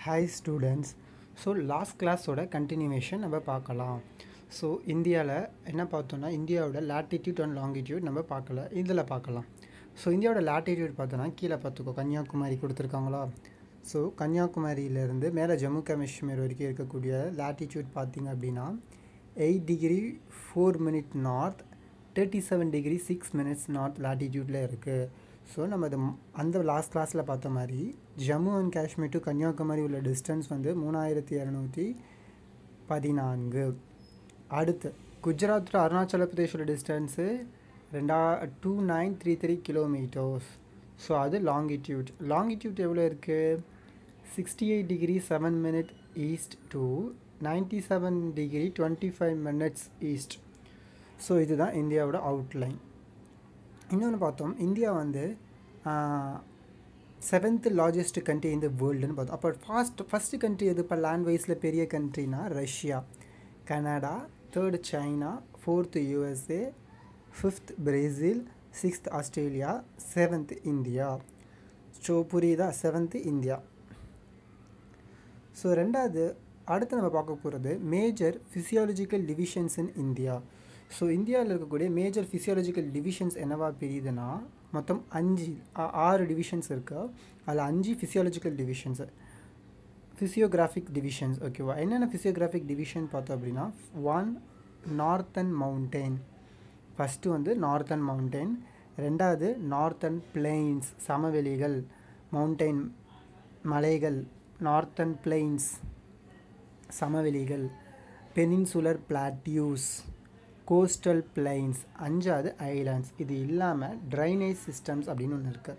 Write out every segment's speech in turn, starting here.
Hi students. So last class ஓட continuation நம்ம பார்க்கலாம். ஸோ இந்தியாவில் என்ன பார்த்தோன்னா இந்தியாவோட latitude and longitude நம்ம பார்க்கல, இதில் பார்க்கலாம். ஸோ இந்தியாவோட latitude பார்த்தோன்னா கீழே பார்த்துக்கோ, கன்னியாகுமரி கொடுத்துருக்காங்களா. ஸோ கன்னியாகுமரியிலேருந்து மேலே ஜம்மு காஷ்மீர் வரைக்கும் இருக்கக்கூடிய latitude பார்த்திங்க அப்படின்னா 8 degree 4 minute north, 37 degree 6 minutes north latitudeல இருக்குது. ஸோ நம்ம இது அந்த லாஸ்ட் கிளாஸில் பார்த்த மாதிரி ஜம்மு அண்ட் காஷ்மீர் டு கன்னியாகுமரி உள்ள டிஸ்டன்ஸ் வந்து 3214. அடுத்து குஜராத் டு அருணாச்சல பிரதேஷோட டிஸ்டன்ஸு 2933 கிலோமீட்டர்ஸ். ஸோ அது லாங்கிடியூட் எவ்வளோ இருக்குது? 68 degree 7 minute east to 97 degree 25 minutes east. So இதுதான் இந்தியாவோட அவுட்லைன். இன்னொன்று பார்த்தோம், இந்தியா வந்து 7th largest country in the worldன்னு பார்த்தோம். அப்போ ஃபஸ்ட்டு கண்ட்ரி எது இப்போ லேண்ட் வைஸில் பெரிய கண்ட்ரினா Russia, Canada, 3rd China, 4th USA, 5th Brazil, 6th Australia, 7th India. So புரியுதா? 7th India. ஸோ அடுத்து நம்ம பார்க்க போகிறது major physiological divisions in India. So இந்தியாவில் இருக்கக்கூடிய மேஜர் ஃபிசியாலஜிக்கல் டிவிஷன்ஸ் என்னவா பிரியுதுன்னா மொத்தம் 6 டிவிஷன்ஸ் இருக்குது. அதில் 5 ஃபிசியாலஜிக்கல் டிவிஷன்ஸு, ஃபிசியோகிராஃபிக் டிவிஷன்ஸ். ஓகேவா? என்னென்ன ஃபிசியோகிராஃபிக் டிவிஷன் பார்த்தோம் அப்படின்னா 1 நார்த்தன் மவுண்டெயின். ஃபஸ்ட்டு வந்து நார்த்தன் மவுண்டெயின், 2வது நார்த்தன் பிளெயின்ஸ் சமவெளிகள், மவுண்டெயின் மலைகள், நார்த்தன் பிளெயின்ஸ் சமவெளிகள், பெனின்சுலர் பிளாட்டியூஸ், கோஸ்டல் பிளைன்ஸ், 5வது ஐலாண்ட்ஸ். இது இல்லாமல் ட்ரைனேஜ் சிஸ்டம்ஸ் அப்படின்னு ஒன்று இருக்குது.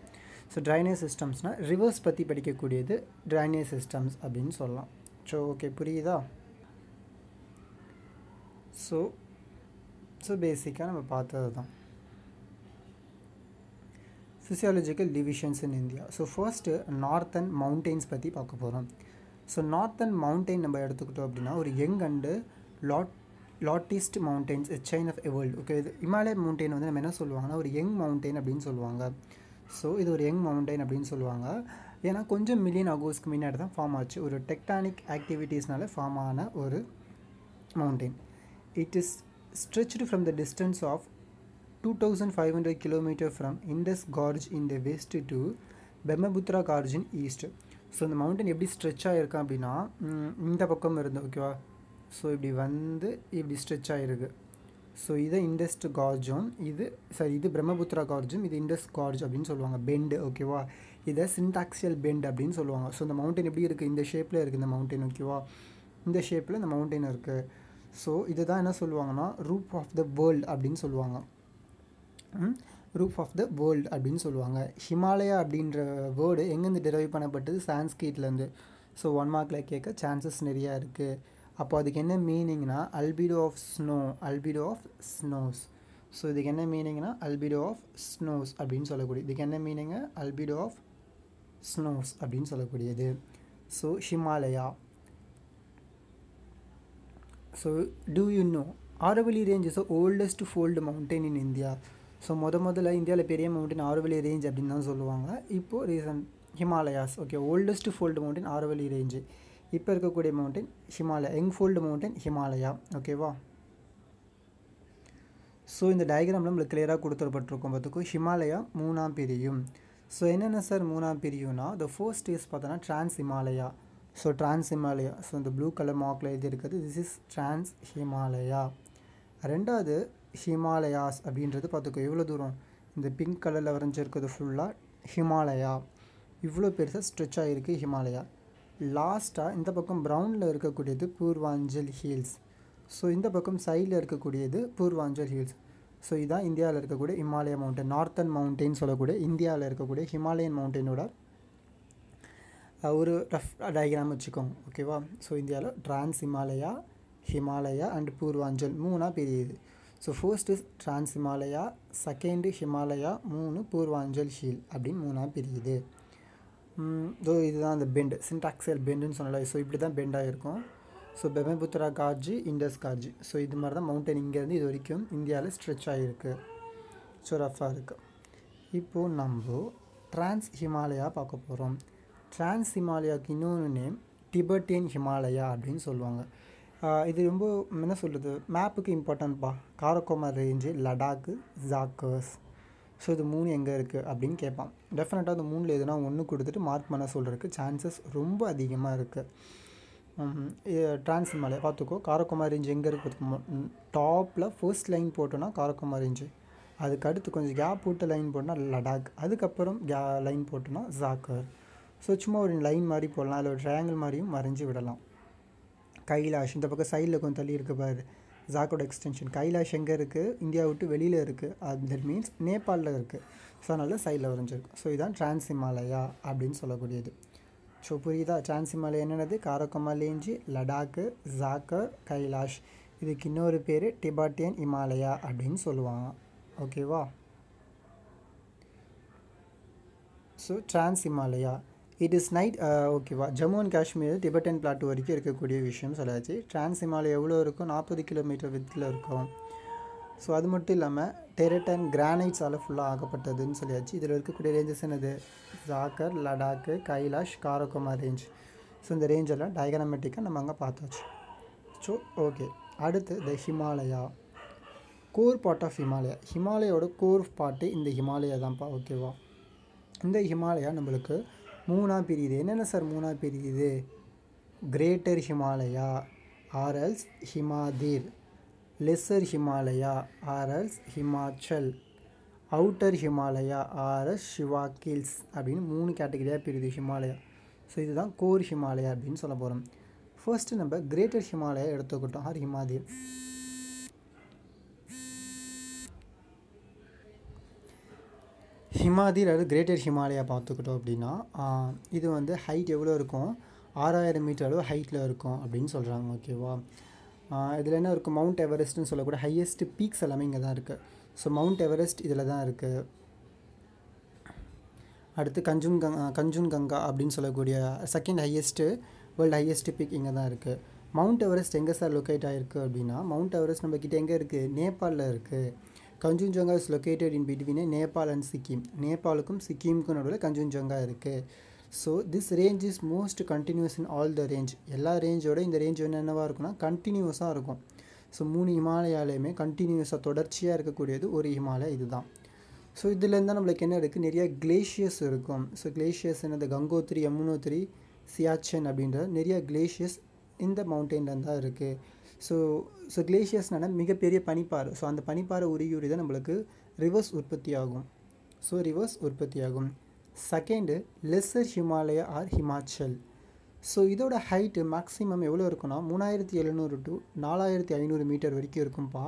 ஸோ ட்ரைனேஜ் சிஸ்டம்ஸ்னால் ரிவர்ஸ் பற்றி படிக்கக்கூடியது ட்ரைனேஜ் சிஸ்டம்ஸ் அப்படின்னு சொல்லலாம். ஸோ ஓகே, புரியுதா? ஸோ பேசிக்காக நம்ம பார்த்தது தான் physiological divisions in India. So first northern mountains பற்றி பார்க்க போகிறோம். ஸோ நார்த்தன் மவுண்டெயின் நம்ம எடுத்துக்கிட்டோம் அப்படின்னா ஒரு young and loftiest mountains chain of a world. Okay, இது இமாலய மவுண்டெயின் வந்து நம்ம என்ன சொல்லுவாங்கன்னா ஒரு யங் மவுண்டெயின் அப்படின்னு சொல்லுவாங்க. ஸோ இது ஒரு யங் மவுண்டெயின் அப்படின்னு சொல்லுவாங்க. ஏன்னா கொஞ்சம் மில்லியன் அகோஸ்க்கு முன்னாடி தான் ஃபார்ம் ஆச்சு, ஒரு டெக்டானிக் ஆக்டிவிட்டீஸ்னால ஃபார்ம் ஆன ஒரு mountain. It is stretched from the distance of 2500 kilometre from Indus gorge in the west to Brahmaputra gorge in east. So இந்த மவுண்டன் எப்படி ஸ்ட்ரெச் ஆகிருக்கான் அப்படின்னா இந்த பக்கம் இருந்து, ஓகேவா? ஸோ இப்படி வந்து இப்படி ஸ்ட்ரெச் ஆகிருக்கு. ஸோ இதை இண்டஸ் கார்ஜும், இது பிரம்மபுத்திரா கார்ஜும், இது இண்டஸ் கார்ஜ் அப்படின்னு சொல்லுவாங்க. பெண்டு, ஓகேவா? இதை சின்டாக்சியல் பெண்ட் அப்படின்னு சொல்லுவாங்க. ஸோ இந்த மவுண்டன் எப்படி இருக்குது? இந்த ஷேப்பில் இருக்குது இந்த மவுண்டன், ஓகேவா? இந்த ஷேப்பில் இந்த மவுண்டன் இருக்குது. ஸோ இதுதான் என்ன சொல்லுவாங்கன்னா ரூப் ஆஃப் த வேர்ல்டு அப்படின்னு சொல்லுவாங்க. ரூப் ஆஃப் த வேர்ல்டு அப்படின்னு சொல்லுவாங்க. ஹிமாலயா அப்படின்ற வேர்டு எங்கேருந்து டெரைவ் பண்ணப்பட்டது? சான்ஸ்கிரிட்லேருந்து. ஸோ 1 மார்க்கில் கேட்க சான்சஸ் நிறையா இருக்குது. அப்போ அதுக்கு என்ன மீனிங்னா அல்பிடோ ஆஃப் ஸ்னோஸ். ஸோ இதுக்கு என்ன மீனிங்னா அல்பிடோ ஆஃப் ஸ்னோஸ் அப்படின்னு சொல்லக்கூடிய, இதுக்கு என்ன மீனிங்கு? அல்பிடோ ஆஃப் ஸ்னோஸ் அப்படின்னு சொல்லக்கூடியது. So Himalaya. So do you know Aravalli range is the oldest fold mountain in India. So முதல்ல இந்தியாவில் பெரிய மவுண்டன் ஆரவல்லி ரேஞ்ச் அப்படின்னு தான் சொல்லுவாங்க. இப்போது recent Himalayas. Okay, oldest fold mountain Aravalli range. இப்போ இருக்கக்கூடிய mountain Himalaya, young fold mountain Himalaya. ஓகேவா? ஸோ இந்த டயக்ராமில் நம்மளுக்கு கிளியராக கொடுத்துருப்பட்டிருக்கும். பார்த்துக்கும் ஹிமாலயா 3ஆம் பிரியும். ஸோ என்னென்ன சார் 3ஆம் பிரியும்னா த ஃபர்ஸ்ட் இஸ் பார்த்தோன்னா trans Himalaya. So trans Himalaya, so இந்த ப்ளூ கலர் மார்க்கில் எழுதி இருக்கிறது திஸ் இஸ் டிரான்ஸ் ஹிமாலயா. 2வது ஹிமாலயாஸ் அப்படின்றது பார்த்துக்கோ எவ்வளோ தூரம், இந்த பிங்க் கலரில் வரைஞ்சிருக்கிறது ஃபுல்லாக ஹிமாலயா. இவ்வளோ பெருசாக ஸ்ட்ரெச் ஆகிருக்கு ஹிமாலயா. லாஸ்ட்டாக இந்த பக்கம் ப்ரௌனில் இருக்கக்கூடியது பூர்வாஞ்சல் ஹில்ஸ். ஸோ இந்த பக்கம் சைடில் இருக்கக்கூடியது பூர்வாஞ்சல் ஹில்ஸ். ஸோ இதுதான் இந்தியாவில் இருக்கக்கூடிய ஹிமாலய மவுண்டன், நார்த்தன் மவுண்டெயின் சொல்லக்கூடிய இந்தியாவில் இருக்கக்கூடிய ஹிமாலயன் மவுண்டெயினோட ஒரு ரஃப் டயக்ராம் வச்சுக்கோங்க. ஓகேவா? ஸோ இந்தியாவில் டிரான்ஸ் ஹிமாலயா, ஹிமாலயா அண்ட் பூர்வாஞ்சல் 3ஆக பிரியுது. So first is trans Himalaya, second Himalaya, 3 Purvanchal hill அப்படின்னு 3ஆக பிரியுது. ஸோ இதுதான் அந்த பெண்டு, சின்டாக்சியல் பெண்டுன்னு சொன்னல. ஸோ இப்படி தான் பெண்டாக இருக்கும். So Brahmaputra gorge, Indus gorge. So இது மாதிரி தான் மவுண்டன் இங்கேருந்து இது வரைக்கும் இந்தியாவில் ஸ்ட்ரெச் ஆகிருக்கு. ஸோ ரஃபாக இருக்குது. இப்போது நம்ம டிரான்ஸ் ஹிமாலயா பார்க்க போகிறோம். டிரான்ஸ் ஹிமாலயாவுக்கு இன்னொன்று நேம் டிபெட்டியன் ஹிமாலயா அப்படின்னு சொல்லுவாங்க. இது ரொம்ப என்ன சொல்கிறது, மேப்புக்கு இம்பார்ட்டன்ட்பா. காரக்கோமா ரேஞ்சு, லடாக்கு, ஜாக்கர்ஸ். ஸோ இது 3 எங்கே இருக்குது அப்படின்னு கேட்பான். டெஃபினட்டாக அந்த 3ல் எதுனா ஒன்று கொடுத்துட்டு மார்க் பண்ண சொல்கிறதுக்கு சான்சஸ் ரொம்ப அதிகமாக இருக்குது. டிரான்ஸ் ஹிமாலயா பார்த்துக்கோ. காரக்கோமா ரேஞ்ச் எங்கே இருக்குது? டாப்பில் ஃபர்ஸ்ட் லைன் போட்டோன்னா காரக்கோமா ரேஞ்சு, அதுக்கு அடுத்து கொஞ்சம் கேப் விட்டு லைன் போட்டோன்னா லடாக், அதுக்கப்புறம் லைன் போட்டோன்னா ஜாக்கர். ஸோ சும்மா ஒரு லைன் மாதிரி போடலாம், அதில் ஒரு ட்ரையாங்கிள் மாதிரியும் வரைஞ்சி விடலாம். கைலாஷ் இந்த பக்கம் சைடில் கொஞ்சம் தள்ளி இருக்குது பாரு, ஜாக்கோட எக்ஸ்டென்ஷன். கைலாஷ் எங்கே இருக்குது? இந்தியா விட்டு வெளியில் இருக்குது. அது தட் மீன்ஸ் நேபாளில் இருக்குது. ஸோ அதனால் சைடில் வரைஞ்சிருக்கு. ஸோ இதுதான் டிரான்ஸ் ஹிமாலயா அப்படின்னு சொல்லக்கூடியது. ஸோ புரியுதா? டிரான்ஸ் ஹிமாலயா என்னென்னது? காரக்கோமா ரேஞ்சு, லடாக்கு, ஜாக்கர், கைலாஷ். இதுக்கு இன்னொரு பேர் டிபெட்டியன் ஹிமாலயா அப்படின்னு சொல்லுவாங்க. ஓகேவா? So trans Himalaya it is night. ஓகேவா? Jammu and Kashmir Tibetan plateau வரைக்கும் இருக்கக்கூடிய விஷயம் சொல்லாச்சு. டிரான்ஸ் ஹிமாலயா எவ்வளோ இருக்கும்? 40 கிலோமீட்டர் வித்தில் இருக்கும். ஸோ அது மட்டும் இல்லாமல் டெரட்டன் கிரானைட்ஸால் ஃபுல்லாக ஆகப்பட்டதுன்னு சொல்லியாச்சு. இதில் இருக்கக்கூடிய ரேஞ்சஸ் என்னது? ஜாக்கர், லடாக்கு, கைலாஷ், காரக்கோமா ரேஞ்ச். ஸோ இந்த ரேஞ்செல்லாம் டயக்ராமேட்டிக்காக நம்ம அங்கே பார்த்தாச்சு. ஸோ ஓகே, அடுத்து the Himalaya. Core part of Himalaya. ஹிமாலயோட கோர் பார்ட்டு இந்த ஹிமாலயா தான்ப்பா. ஓகேவா? இந்த ஹிமாலயா நம்மளுக்கு 3ஆக பிரியுது. என்னென்ன சார் 3ஆக பிரியுது? Greater Himalaya or else Himadri, lesser Himalaya or else Himachal, outer Himalaya or else Shivaliks அப்படின்னு 3 கேட்டகரியாக பிரியுது ஹிமாலயா. ஸோ இதுதான் கோர் ஹிமாலயா அப்படின்னு சொல்ல போகிறோம். ஃபர்ஸ்ட்டு நம்ம கிரேட்டர் ஹிமாலயா எடுத்துக்கிட்டோம், ஆர் ஹிமாதீர். ஹிமாதீர் அது கிரேட்டர் ஹிமாலயா பார்த்துக்கிட்டோம் அப்படின்னா இது வந்து ஹைட் எவ்வளோ இருக்கும்? 6000 மீட்டர் அளவு ஹைட்டில் இருக்கும் அப்படின்னு சொல்கிறாங்க. ஓகேவா? இதில் என்ன இருக்கும்? மவுண்ட் எவரெஸ்ட்னு சொல்லக்கூடிய ஹையஸ்ட் பீக்ஸ் எல்லாமே இங்கே தான் இருக்குது. ஸோ மவுண்ட் எவரெஸ்ட் இதில் தான் இருக்குது. அடுத்து கஞ்சன்கங்கா அப்படின்னு சொல்லக்கூடிய second highest world highest peak இங்கே தான் இருக்குது. மவுண்ட் எவரெஸ்ட் எங்கே சார் லொக்கேட் ஆகிருக்கு அப்படின்னா, மவுண்ட் எவரெஸ்ட் நம்மக்கிட்ட எங்கே இருக்குது? நேபாளில் இருக்குது. Kanchenjunga is located in between Nepal and Sikkim. நேபாளுக்கும் சிக்கிமுக்கும் நடுவில் கஞ்சன்ஜங்கா இருக்குது. So this range is most continuous in all the range. எல்லா ரேஞ்சோட இந்த ரேஞ்ச் என்னென்னவாக இருக்குன்னா கண்டினியூஸாக இருக்கும். ஸோ 3 ஹிமாலயாலையுமே கண்டினியூஸாக தொடர்ச்சியாக இருக்கக்கூடியது ஒரு ஹிமாலயா இதுதான். ஸோ இதுலேருந்து தான் நம்மளுக்கு என்ன இருக்குது? நிறைய கிளேஷியர்ஸ் இருக்கும். ஸோ கிளேஷியர்ஸ் என்னது? கங்கோத்ரி, யமுனோத்ரி, சியாச்சன் அப்படின்ற நிறைய கிளேஷியர்ஸ் இந்த மவுண்டெயின்லேருந்து தான் இருக்குது. ஸோ கிளேஷியர்ஸ்னால மிகப்பெரிய பனிப்பாறை. ஸோ அந்த பனிப்பாறை உருகி தான் நம்மளுக்கு ரிவர்ஸ் உற்பத்தி ஆகும். ஸோ ரிவர்ஸ் உற்பத்தி ஆகும். Second lesser Himalaya or Himachal. So இதோட ஹைட்டு மேக்ஸிமம் எவ்வளோ இருக்குன்னா 3700 to 4500 மீட்டர் வரைக்கும் இருக்கும்ப்பா.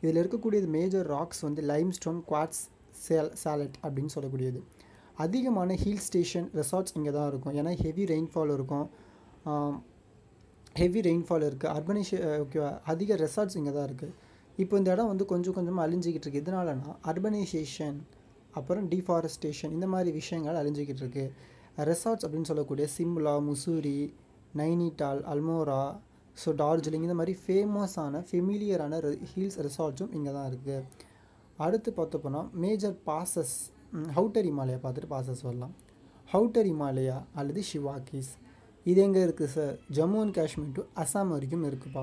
இதில் இருக்கக்கூடியது மேஜர் ராக்ஸ் வந்து லைம்ஸ்டோன், குவாட்ஸ், சாலட் அப்படின்னு சொல்லக்கூடியது. அதிகமான ஹில் ஸ்டேஷன் ரெசார்ட்ஸ் இங்கே தான் இருக்கும். ஏன்னா ஹெவி ரெயின்ஃபால் இருக்கும். ஹெவி ரெயின்ஃபால் இருக்குது. ஓகேவா? அதிக ரெசார்ட்ஸ் இங்கே தான் இருக்குது. இப்போ இந்த இடம் வந்து கொஞ்சம் கொஞ்சமாக அழிஞ்சிக்கிட்டு இருக்குது. எதனாலனா அர்பனைசேஷன், அப்புறம் டிஃபாரஸ்டேஷன், இந்த மாதிரி விஷயங்கள் அழிஞ்சிக்கிட்டு இருக்குது. ரெசார்ட்ஸ் அப்படின்னு சொல்லக்கூடிய சிம்லா, முசூரி, நைனிடால், அல்மோரா, ஸோ டார்ஜிலிங், இந்த மாதிரி ஃபேமஸான ஃபெமிலியரான ஹில்ஸ் ரெசார்ட்ஸும் இங்கே தான் இருக்குது. அடுத்து பார்த்தோம்னா மேஜர் பாசஸ். அவுட்டர் ஹிமாலயா பார்த்துட்டு பாசஸ் வரலாம். அவுட்டர் ஹிமாலயா அல்லது ஷிவாக்கிஸ் இது எங்கே இருக்குது sir? Jammu and Kashmir to Assam வரைக்கும் இருக்குப்பா.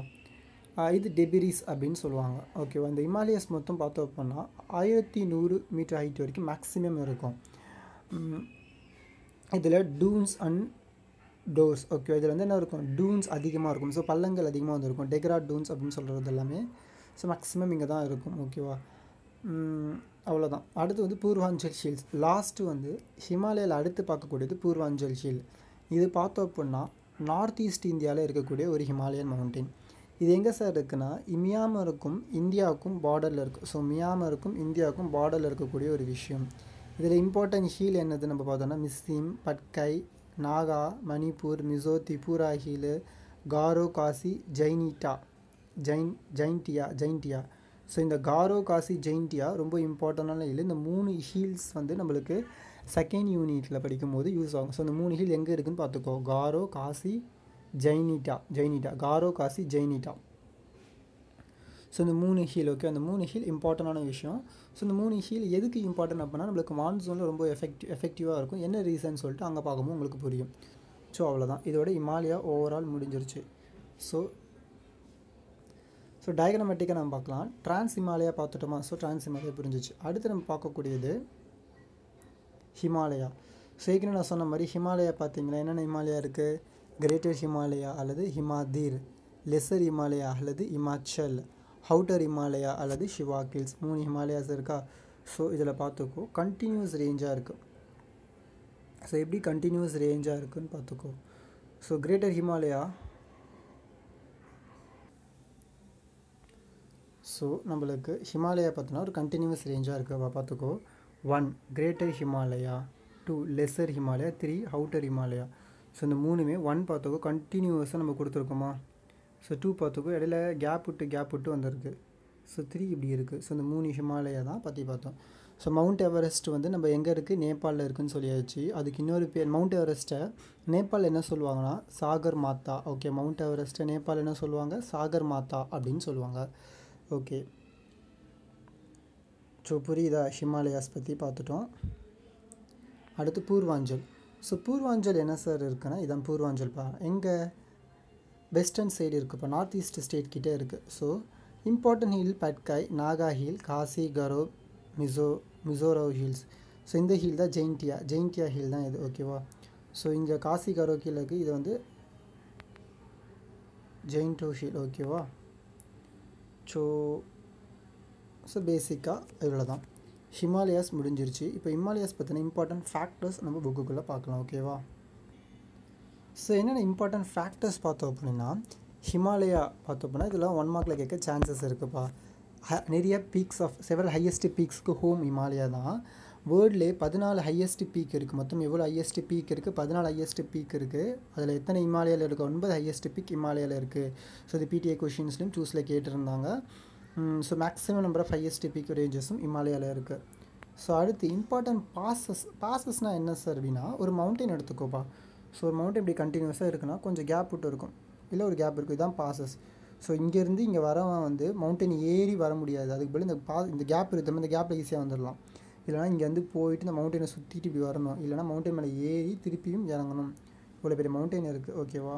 இது டெபிரிஸ் அப்படின்னு சொல்லுவாங்க. ஓகேவா? இந்த ஹிமாலயஸ் மொத்தம் பார்த்தோம் அப்படின்னா 1100 மீட்டர் ஹைட் வரைக்கும் மேக்ஸிமம் இருக்கும். இதில் டூன்ஸ் அண்ட் டோர்ஸ். ஓகே, இதில் வந்து என்ன இருக்கும்? டூன்ஸ் அதிகமாக இருக்கும். ஸோ பள்ளங்கள் அதிகமாக வந்து இருக்கும். டெக்ரா டூன்ஸ் அப்படின்னு சொல்கிறது எல்லாமே ஸோ மேக்ஸிமம் இங்கே தான் இருக்கும். ஓகேவா? அவ்வளோதான். அடுத்து வந்து பூர்வாஞ்சல் ஹில்ஸ். லாஸ்ட்டு வந்து ஹிமாலயாவில் அடுத்து பார்க்கக்கூடியது பூர்வாஞ்சல் ஹில். இது பார்த்தோம் அப்படின்னா நார்த் ஈஸ்ட் இந்தியாவில் இருக்கக்கூடிய ஒரு ஹிமாலயன் மவுண்டெயின். இது எங்கே சார் இருக்குன்னா மியான்மருக்கும் இந்தியாவுக்கும் பார்டரில் இருக்குது. ஸோ மியான்மருக்கும் இந்தியாவுக்கும் பார்டரில் இருக்கக்கூடிய ஒரு விஷயம். இதில் இம்பார்ட்டன்ட் ஹீல் என்னது நம்ம பார்த்தோன்னா மிஸ்ஸிம், பட்கை, நாகா, மணிப்பூர், மிசோ, திரிபுரா ஹீலு, காரோ, காசி, ஜெயின்டியா. ஸோ இந்த காரோ, காசி, ஜெயின்டியா ரொம்ப இம்பார்ட்டண்டான ஹீல். இந்த 3 ஹீல்ஸ் வந்து நம்மளுக்கு செகண்ட் யூனிட்டில் படிக்கும்போது யூஸ் ஆகும். ஸோ இந்த 3 ஹீல் எங்கே இருக்குதுன்னு பார்த்துக்கோ. காரோ, காசி, ஜெயினிட்டா, காரோ, காசி, ஜெயினிட்டா. ஸோ இந்த 3 ஹீல். ஓகே, அந்த 3 ஹீல் இம்பார்ட்டண்டான விஷயம். ஸோ இந்த 3 ஹீல் எதுக்கு இம்பார்ட்டன்ட் அப்படின்னா நம்மளுக்கு மான்சூனில் ரொம்ப எஃபெக்டிவாக இருக்கும். என்ன ரீசன் சொல்லிட்டு அங்கே பார்க்கும்போது உங்களுக்கு புரியும். ஸோ அவ்வளோதான், இதோட இமாலயா ஓவரால் முடிஞ்சிருச்சு. ஸோ டயக்ராமேட்டிக்காக நம்ம பார்க்கலாம். ட்ரான்ஸ் ஹிமாலயா பார்த்துட்டோமா? ஸோ ட்ரான்ஸ் ஹிமாலயா புரிஞ்சிச்சு. அடுத்து நம்ம பார்க்கக்கூடியது ஹிமாலயா. ஸோ ஏற்கனவே நான் சொன்ன மாதிரி ஹிமாலயா பார்த்தீங்கன்னா என்னென்ன ஹிமாலயா இருக்குது? கிரேட்டர் ஹிமாலயா அல்லது ஹிமாதீர், லெஸர் ஹிமாலயா அல்லது இமாச்சல், அவுட்டர் ஹிமாலயா அல்லது ஷிவாகில்ஸ், 3 ஹிமாலயாஸ் இருக்கா? ஸோ இதில் பார்த்துக்கோ கண்டினியூஸ் ரேஞ்சாக இருக்குது. ஸோ எப்படி கண்டினியூஸ் ரேஞ்சாக இருக்குதுன்னு பார்த்துக்கோ. ஸோ கிரேட்டர் ஹிமாலயா, ஸோ நம்மளுக்கு ஹிமாலயா பார்த்தோன்னா ஒரு கண்டினியூஸ் ரேஞ்சாக இருக்குது பார்த்துக்கோ. 1 greater Himalaya, 2 lesser Himalaya, 3 outer Himalaya. So இந்த 3மே 1 பார்த்துக்கோ கண்டினியூஸாக நம்ம கொடுத்துருக்கோமா? ஸோ 2 பார்த்துக்கோ இடையில கேப் விட்டு வந்திருக்கு. ஸோ 3 இப்படி இருக்குது. ஸோ இந்த 3 ஹிமாலயா தான் பற்றி பார்த்தோம். ஸோ மவுண்ட் எவரெஸ்ட் வந்து நம்ம எங்கே இருக்குது? நேபாளில் இருக்குதுன்னு சொல்லியாச்சு. அதுக்கு இன்னொரு பேர் மவுண்ட் எவரெஸ்ட்டை நேபாளில் என்ன சொல்லுவாங்கன்னா சாகர் மாதா. ஓகே, மவுண்ட் எவரெஸ்ட்டை நேபாளில் என்ன சொல்லுவாங்க? சாகர் மாதா அப்படின்னு சொல்லுவாங்க. ஓகே, ஸோ புரியுதா? ஹிமாலயாஸ் பற்றி பார்த்துட்டோம். அடுத்து பூர்வாஞ்சல். ஸோ பூர்வாஞ்சல் என்ன சார் இருக்குன்னா இதான் பூர்வாஞ்சல்ப்பா. எங்கே? வெஸ்டர்ன் சைடு இருக்குப்பா, நார்த் ஈஸ்ட் ஸ்டேட் கிட்டே இருக்குது. So important hill Patkai, Naga hill, Khasi, Garo, Mizo hills. So இந்த ஹில் தான் ஜெயின்டியா ஹில் தான் இது. ஓகேவா? ஸோ இங்கே காசி கரோ கீழே இருக்குது, இது வந்து ஜெயின்டோ ஹில். ஓகேவா? ஸோ பேசிக்காக இவ்வளோ தான். ஹிமாலயாஸ் முடிஞ்சிருச்சு. இப்போ ஹிமாலயாஸ் பற்றின இம்பார்ட்டன்ட் ஃபேக்டர்ஸ் நம்ம புக்குக்குள்ளே பார்க்கலாம். ஓகேவா? ஸோ என்னென்ன இம்பார்ட்டன்ட் ஃபேக்டர்ஸ் பார்த்தோம் அப்படின்னா, ஹிமாலயா பார்த்தோம் அப்படின்னா இதில் 1 மார்க்கில் கேட்க சான்சஸ் இருக்குதுப்பா. நிறைய பீக்ஸ் ஆஃப் செவரல் ஹையஸ்ட் பீக்ஸ்க்கு ஹோம் ஹிமாலயா தான். வேர்ல்ட்லேயே 14 ஹையஸ்ட் பீக் இருக்குது. மொத்தம் எவ்வளோ ஹையஸ்ட் பீக் இருக்குது? 14 ஹையஸ்ட் பீக் இருக்குது. அதில் எத்தனை ஹிமாலயாவில் இருக்குது? 9 ஹையஸ்ட் பீக் ஹிமாலயாவில் இருக்குது. ஸோ இது பிடிஏ கொஷின்ஸ்லையும் சூஸில் கேட்டிருந்தாங்க. So maximum number of highest peak ரேஞ்சஸும் ஹிமாலயாவில் இருக்குது. ஸோ அடுத்து இம்பார்ட்டன்ட் பாசஸ்னால் என்ன சார் அப்படின்னா, ஒரு மவுண்டைன் எடுத்துக்கோப்பா. ஸோ ஒரு மவுண்டன் இப்படி கண்டினியூஸாக இருக்குன்னா கொஞ்சம் கேப் விட்டு இருக்கும், இல்லை ஒரு கேப் இருக்குது, இதுதான் பாசஸ். ஸோ இங்கேருந்து இங்கே வரவன் வந்து மவுண்டன் ஏறி வர முடியாது. அதுக்கு பதில் இந்த கேப் இருக்குது, இந்த கேப்பில் ஈஸியாக வந்துடலாம். இல்லைனா இங்கேருந்து போயிட்டு இந்த மவுண்டனை சுற்றிட்டு இப்படி வரணும், இல்லைனா மவுண்டன் மேலே ஏறி திருப்பியும் இறங்கணும். இவ்வளோ பெரிய மவுண்டன் இருக்குது. ஓகேவா?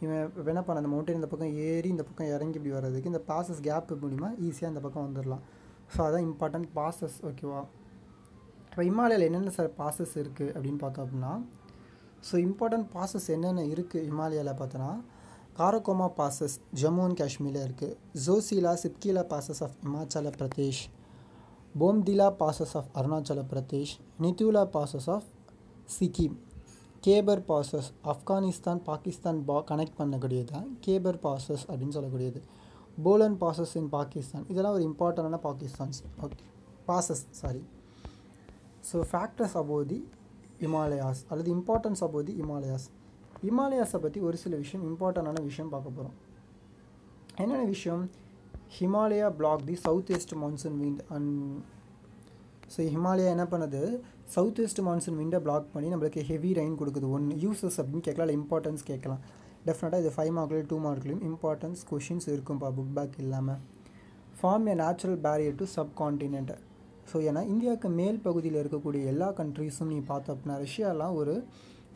இவன் என்ன பண்ண அந்த மவுண்டன் இந்த பக்கம் ஏறி இந்த பக்கம் இறங்கி இப்படி வர்றதுக்கு இந்த பாசஸ் கேப் மூலிமா ஈஸியாக இந்த பக்கம் வந்துடலாம். ஸோ அதான் இம்பார்ட்டன்ட் பாசஸ். ஓகேவா? இப்போ ஹிமாலயாவில் என்னென்ன சார் பாசஸ் இருக்குது அப்படின்னு பார்த்தோம் அப்படின்னா, ஸோ இம்பார்ட்டன்ட் பாசஸ் என்னென்ன இருக்குது ஹிமாலயாவில் பார்த்தோன்னா, காரகோமா பாசஸ் ஜம்மு அண்ட் காஷ்மீரில் இருக்குது, Zojila Shipkila passes of Himachal Pradesh, Bomdila passes of Arunachal Pradesh, Nathula passes of Sikkim, Khyber passes Afghanistan Pakistan connect பண்ணக்கூடியது தான் கேபர் பாசஸ் அப்படின்னு சொல்லக்கூடியது, போலன் பாசஸ் இன் பாகிஸ்தான். இதெல்லாம் ஒரு இம்பார்ட்டண்டான Pakistan's. Okay, bosses sorry. So factors about the Himalayas அல்லது இம்பார்ட்டன்ஸ் அபவுட் தி ஹிமாலயாஸ். ஹிமாலயாஸை பற்றி ஒரு சில விஷயம் இம்பார்ட்டண்டான விஷயம் பார்க்க போகிறோம். என்னென்ன விஷயம்? Himalaya block the south west monsoon wind and so Himalaya என்ன பண்ணுது? சவுத் வெஸ்ட் மான்சூன் விண்டை பிளாக் பண்ணி நம்மளுக்கு ஹெவி ரெயின் கொடுக்குது. ஒன்று யூசஸ் அப்படின்னு கேட்கலாம், இல்லை இம்பார்ட்டன்ஸ் கேட்கலாம். டெஃபினட்டாக இது 5 மார்க்லையும் 2 மார்க்லையும் இம்பார்ட்டன்ஸ் கொஷின்ஸ் இருக்கும்ப்பா, புக் பேக் இல்லாமல். Form a natural barrier to subcontinent. So ஏன்னா இந்தியாவுக்கு மேல் பகுதியில் இருக்கக்கூடிய எல்லா கண்ட்ரீஸும் நீ பார்த்த அப்படின்னா ரஷ்யாலாம் ஒரு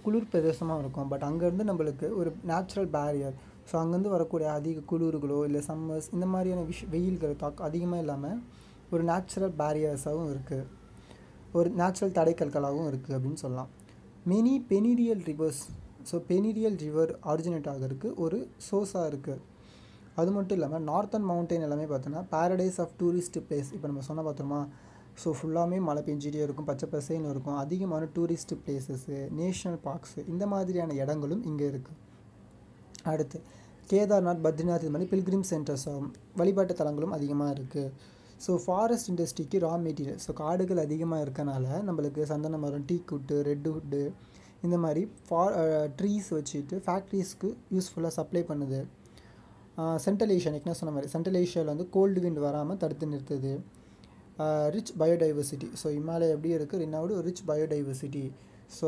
குளிர் பிரதேசமாக இருக்கும். பட் அங்கேருந்து நம்மளுக்கு ஒரு நேச்சுரல் பேரியர், ஸோ அங்கேருந்து வரக்கூடிய அதிக குளிர்களோ இல்லை சம்மர்ஸ் இந்த மாதிரியான வெயில்கள் தாக்கம் அதிகமாக இல்லாமல் ஒரு நேச்சுரல் பேரியர்ஸாகவும் இருக்குது, ஒரு நேச்சுரல் தடைக்கற்களாகவும் இருக்குது அப்படின்னு சொல்லலாம். Many perennial rivers, so perennial river originate ஆகிறதுக்கு ஒரு சோர்ஸாக இருக்குது. அது மட்டும் இல்லாமல் நார்த்தன் மவுண்டைன் எல்லாமே பார்த்தோன்னா பேரடைஸ் ஆஃப் டூரிஸ்ட் பிளேஸ். இப்போ நம்ம சொன்ன பார்த்தோமா, ஸோ ஃபுல்லாமே மழை பெஞ்சிட்டே இருக்கும், பச்சை பசேன்னு இருக்கும், அதிகமான டூரிஸ்ட் பிளேசஸ்ஸு, நேஷ்னல் பார்க்ஸு, இந்த மாதிரியான இடங்களும் இங்கே இருக்குது. அடுத்து கேதார்நாத், பத்ரிநாத், இது மாதிரி பில்கிரிம் சென்டர்ஸ் வழிபாட்டு தலங்களும் அதிகமாக இருக்குது. ஸோ ஃபாரஸ்ட் இண்டஸ்ட்ரிக்கு ரா மெட்டீரியல், ஸோ காடுகள் அதிகமாக இருக்கனால நம்மளுக்கு சந்தன மரம், டீ குட்டு, ரெட்வுட்டு இந்த மாதிரி ட்ரீஸ் வச்சுட்டு ஃபேக்ட்ரிஸ்க்கு யூஸ்ஃபுல்லாக சப்ளை பண்ணுது. சென்ட்ரல் ஏஷியா என்ன சொன்ன மாதிரி சென்ட்ரல் ஏஷியாவில் வந்து கோல்டு விண்ட் வராமல் தடுத்து நிறுத்துது. ரிச் பயோடைவர்சிட்டி, ஸோ ஹிமாலயா எப்படி இருக்குது? ரெண்டாவது ரிச் பயோடைவர்சிட்டி, ஸோ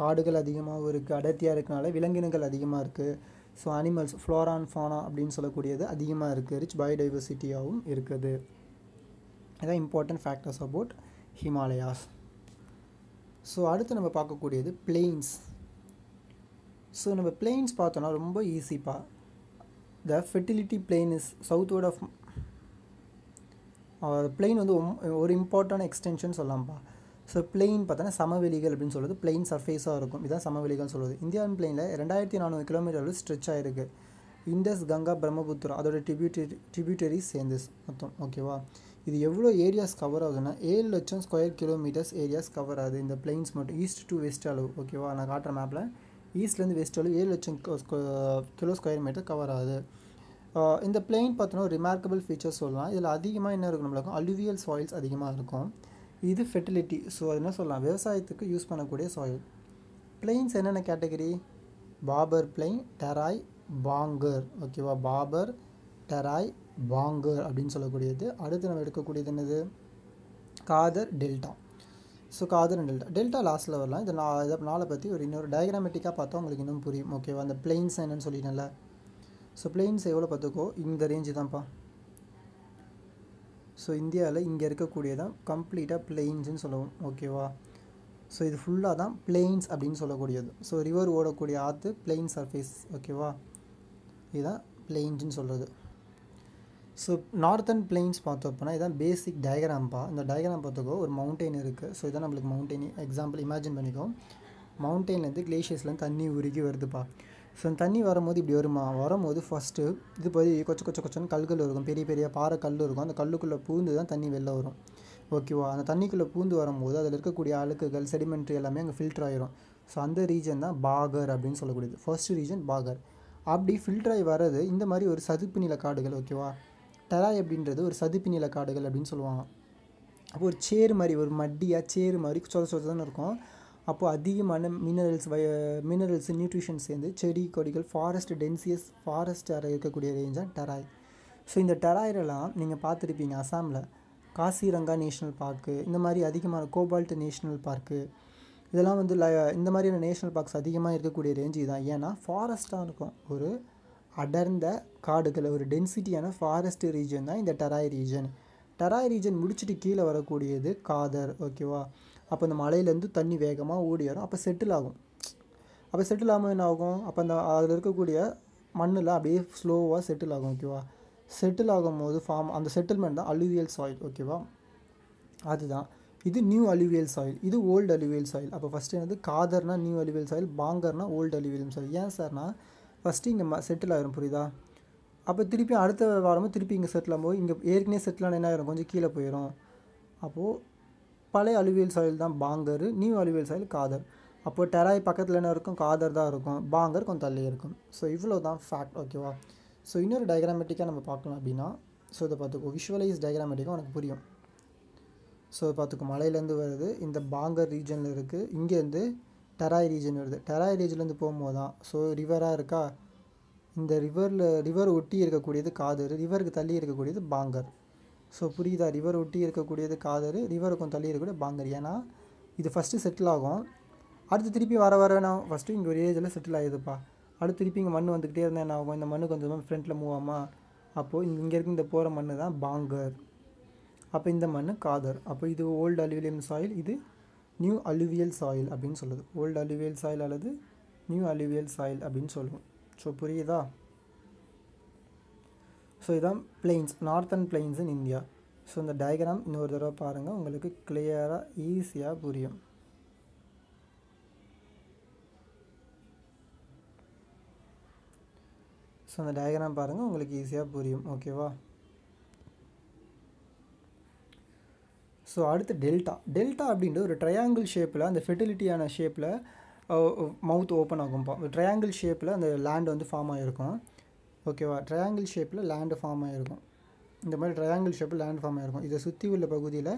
காடுகள் அதிகமாகவும் இருக்குது, அடர்த்தியாக இருக்கனால விலங்கினங்கள் அதிகமாக இருக்குது. So animals flora and fauna அப்படின்னு சொல்லக்கூடியது அதிகமாக இருக்குது, ரிச் பயோடைவர்சிட்டியாகவும் இருக்குது. இதான் important factors about Himalayas. So அடுத்து நம்ம பார்க்கக்கூடியது பிளெயின்ஸ். ஸோ நம்ம பிளெயின்ஸ் பார்த்தோன்னா ரொம்ப ஈஸிப்பா. The fertility plain is southward of plain வந்து ஒரு இம்பார்ட்டன்ட் எக்ஸ்டென்ஷன் சொல்லலாம்ப்பா. ஸோ பிளெயின் பார்த்தோன்னா சமவெளிகள் அப்படின்னு சொல்லுறது பிளெயின் சர்ஃபேஸாக இருக்கும். இதுதான் சமவெளிகள் சொல்லுவது. இந்தியன் பிளெயினில் 2400 கிலோமீட்டர் ஸ்ட்ரெச் ஆகிருக்கு. இண்டஸ், கங்கா, பிரம்மபுத்திரா அதோட ட்ரிபியூட்டரிஸ் சேர்ந்து மொத்தம். ஓகேவா, இது எவ்வளோ ஏரியாஸ் கவர் ஆகுதுன்னா 7 லட்சம் ஸ்கொயர் கிலோமீட்டர்ஸ் ஏரியாஸ் கவர் ஆகுது இந்த பிளெயின்ஸ் மட்டும், ஈஸ்ட் டு வெஸ்ட் அளவு. ஓகேவா, நான் காட்டுற மேப்பில் ஈஸ்ட்லேருந்து வெஸ்ட் அளவு 7 லட்சம் கிலோ ஸ்கொயர் மீட்டர் கவர் ஆகுது. இந்த பிளெயின் பார்த்தோன்னா ஒரு ரிமார்க்கபிள் ஃபீச்சர்ஸ் சொல்லலாம். இதில் அதிகமாக என்ன இருக்கும், நம்மளுக்கும் அலுவியல் சாயில்ஸ் அதிகமாக இருக்கும். இது ஃபெர்டிலிட்டி. ஸோ அது என்ன சொல்லலாம், விவசாயத்துக்கு யூஸ் பண்ணக்கூடிய சாயில். பிளெயின்ஸ் என்னென்ன கேட்டகரி, பாபர் பிளெயின், டெராய், பாங்கர். ஓகேவா, பாபர், டெராய், பாங்கர் அப்படின்னு சொல்லக்கூடியது. அடுத்து நம்ம எடுக்கக்கூடியது என்னது, khadar, delta. So khadar and delta லாஸ்ட்டில் வரலாம். இதை நாளை பற்றி ஒரு இன்னொரு டயக்ராமெட்டிக்காக பார்த்தா உங்களுக்கு இன்னும் புரியும். ஓகேவா, அந்த பிளெயின்ஸ் என்னென்னு சொல்லிட்டேன்ல. ஸோ பிளெயின்ஸ் எவ்வளோ பார்த்துக்கோ, இந்த ரேஞ்சு தான்ப்பா. ஸோ இந்தியாவில் இங்கே இருக்கக்கூடியதான் கம்ப்ளீட்டாக பிளெயின்ஸ்னு சொல்லுவோம். ஓகேவா, ஸோ இது ஃபுல்லாக தான் பிளெயின்ஸ் அப்படின்னு சொல்லக்கூடியது. ஸோ ரிவர் ஓடக்கூடிய ஆற்று பிளெயின் சர்ஃபேஸ். ஓகேவா, இதுதான் பிளெயின்ஸ்னு சொல்கிறது. ஸோ நார்த்தன் பிளெயின்ஸ் பார்த்தோம் அப்படின்னா இதான் பேசிக் டயக்ராம்ப்பா. இந்த டயக்ராம் பார்த்துக்கோ, ஒரு மவுண்டெயின் இருக்குது. ஸோ இதான் நம்மளுக்கு மவுண்டெயின் எக்ஸாம்பிள் இமேஜின் பண்ணிக்கோ. மவுண்டெயின்லேருந்து கிளேஷியர்ஸ்லேருந்து தண்ணி உருகி வருதுப்பா. ஸோ தண்ணி வரும்போது இப்படி வரும்போது ஃபஸ்ட்டு இது போய் கொச்சன்னு கல்கள் இருக்கும், பெரிய பெரிய பாறை கல் இருக்கும். அந்த கல்லுக்குள்ளே பூந்து தான் தண்ணி வெளில வரும். ஓகேவா, அந்த தண்ணிக்குள்ளே பூந்து வரும்போது அதில் இருக்கக்கூடிய அழுக்குகள், செடிமெண்ட்ரி எல்லாமே அங்கே ஃபில்டர் ஆகிரும். ஸோ அந்த ரீஜன் தான் பாகர் அப்படின்னு சொல்லக்கூடியது. First region Bhabar. அப்படி ஃபில்டர் ஆகி வர்றது இந்த மாதிரி ஒரு சதுப்பு நில காடுகள். ஓகேவா, டெராய் அப்படின்றது ஒரு சதுப்பு நில காடுகள் அப்படின்னு சொல்லுவாங்க. அப்போ ஒரு சேறு மாதிரி, ஒரு மட்டியாக சேறு மாதிரி சொதன்னு இருக்கும். அப்போது அதிகமான மினரல்ஸ் நியூட்ரிஷன் சேர்ந்து செடி கொடிகள் டென்சியஸ் ஃபாரஸ்ட் இருக்கக்கூடிய ரேஞ்ச் தான் டெராய். ஸோ இந்த டெராயிலெலாம் நீங்கள் பார்த்துருப்பீங்க அசாமில் காசிரங்கா நேஷ்னல் பார்க்கு, இந்த மாதிரி அதிகமான கோபால்ட் நேஷ்னல் பார்க்கு, இதெல்லாம் வந்து இந்த மாதிரியான நேஷ்னல் பார்க்ஸ் அதிகமாக இருக்கக்கூடிய ரேஞ்சு தான். ஏன்னா ஃபாரஸ்ட்டாக இருக்கும், ஒரு அடர்ந்த காடுகள், ஒரு டென்சிட்டியான ஃபாரஸ்ட் ரீஜன் தான் இந்த டெராய் ரீஜன். டெராய் ரீஜன் முடிச்சுட்டு கீழே வரக்கூடியது காதர். ஓகேவா, அப்போ இந்த மலையிலேருந்து தண்ணி வேகமாக ஓடி வரும். அப்போ செட்டில் ஆகும். அப்போ செட்டில் ஆகும் என்ன ஆகும், அப்போ அதில் இருக்கக்கூடிய மண்ணில் அப்படியே ஸ்லோவாக செட்டில் ஆகும். ஓகேவா, செட்டில் ஆகும்போது அந்த செட்டில்மெண்ட் தான் அலுவியல் சாயில். ஓகேவா, அதுதான் இது நியூ அலுவியல் சாயில், இது ஓல்டு அலுவியல் சாயில். அப்போ ஃபஸ்ட்டு என்னது, காதர்னா நியூ அலுவியல் சாயில், பாங்கர்னா ஓல்டு அலுவியல் சாயில். ஏன் சார்னா ஃபஸ்ட்டு இங்கே செட்டில் ஆகிரும், புரியுதா. அப்போ திருப்பி அடுத்த வாரமும் திருப்பி இங்கே செட்டில் ஆகும்போது இங்கே ஏற்கனவே செட்டிலான என்ன ஆகிரும், கொஞ்சம் கீழே போயிடும். அப்போது பழைய அலுவியல் சாயில் தான் Bhangar, new alluvial soil Kader. அப்போது டெராய் பக்கத்தில் என்ன இருக்கும், காதர் தான் இருக்கும், பாங்கர் கொஞ்சம் தள்ளி இருக்கும். ஸோ இவ்வளோ தான் ஃபேக்ட். ஓகேவா, ஸோ இன்னொரு டயக்ராமேட்டிக்காக நம்ம பார்க்கணும் அப்படின்னா, ஸோ இதை பார்த்துக்கோ, விஷுவலைஸ் டயக்ராமேட்டிக்காக உனக்கு புரியும். ஸோ பார்த்துக்கோ, மலையிலேருந்து வருது, இந்த பாங்கர் ரீஜனில் இருக்குது, இங்கேருந்து டெராய் ரீஜன் வருது. டெராய் ரீஜன்லேருந்து போகும்போது தான் ஸோ ரிவராக இருக்கா, இந்த ரிவர் ஒட்டி இருக்கக்கூடியது காதர், ரிவருக்கு தள்ளி இருக்கக்கூடியது பாங்கர். ஸோ புரியுதா, ரிவர் ஒட்டி இருக்கக்கூடியது காதர், ரிவருக்கும் தள்ளி இருக்கக்கூடிய பாங்கர். ஏன்னா இது ஃபஸ்ட்டு செட்டில் ஆகும், அடுத்து திருப்பி வர நான் ஃபஸ்ட்டு இங்கே ஒரு ஏஜில் செட்டில் ஆகிடுதுப்பா. அடுத்து திருப்பி இங்கே மண் வந்துக்கிட்டே இருந்தால் என்ன ஆகும், இந்த மண் கொஞ்சமாக ஃப்ரண்ட்டில் மூவ் ஆகுமா, அப்போது இங்கே இருக்க இந்த போகிற மண் தான் பாங்கர், அப்போ இந்த மண் காதர். அப்போ இது ஓல்டு அலுவியல் சாயில், இது நியூ அலுவியல் சாயில் அப்படின்னு சொல்லுது. ஓல்டு அலுவியல் சாயில் அல்லது நியூ அலுவியல் சாயில் அப்படின்னு சொல்லுவோம். ஸோ புரியுதா. ஸோ இதுதான் பிளெயின்ஸ், நார்த்தன் பிளெயின்ஸ் இன் இந்தியா. ஸோ இந்த டயக்ராம் இன்னொரு தடவை பாருங்கள், உங்களுக்கு கிளியராக ஈஸியாக புரியும். ஸோ அந்த டயக்ராம் பாருங்கள், உங்களுக்கு ஈஸியாக புரியும். ஓகேவா. ஸோ அடுத்து டெல்டா அப்படின்ற ஒரு ட்ரையாங்கிள் ஷேப்பில், அந்த ஃபெர்டிலிட்டியான ஷேப்பில் மவுத் ஓப்பன் ஆகும்ப்பா. ட்ரையாங்கிள் ஷேப்பில் அந்த லேண்ட் வந்து ஃபார்ம் ஆகிருக்கும். ஓகேவா, ட்ரையாங்கிள் ஷேப்பில் லேண்டு ஃபார்ம் ஆகிருக்கும். இந்த மாதிரி ட்ரையாங்கிள் ஷேப்பில் லேண்ட் ஃபார்ம் ஆகிருக்கும். இதை சுற்றி உள்ள பகுதியில்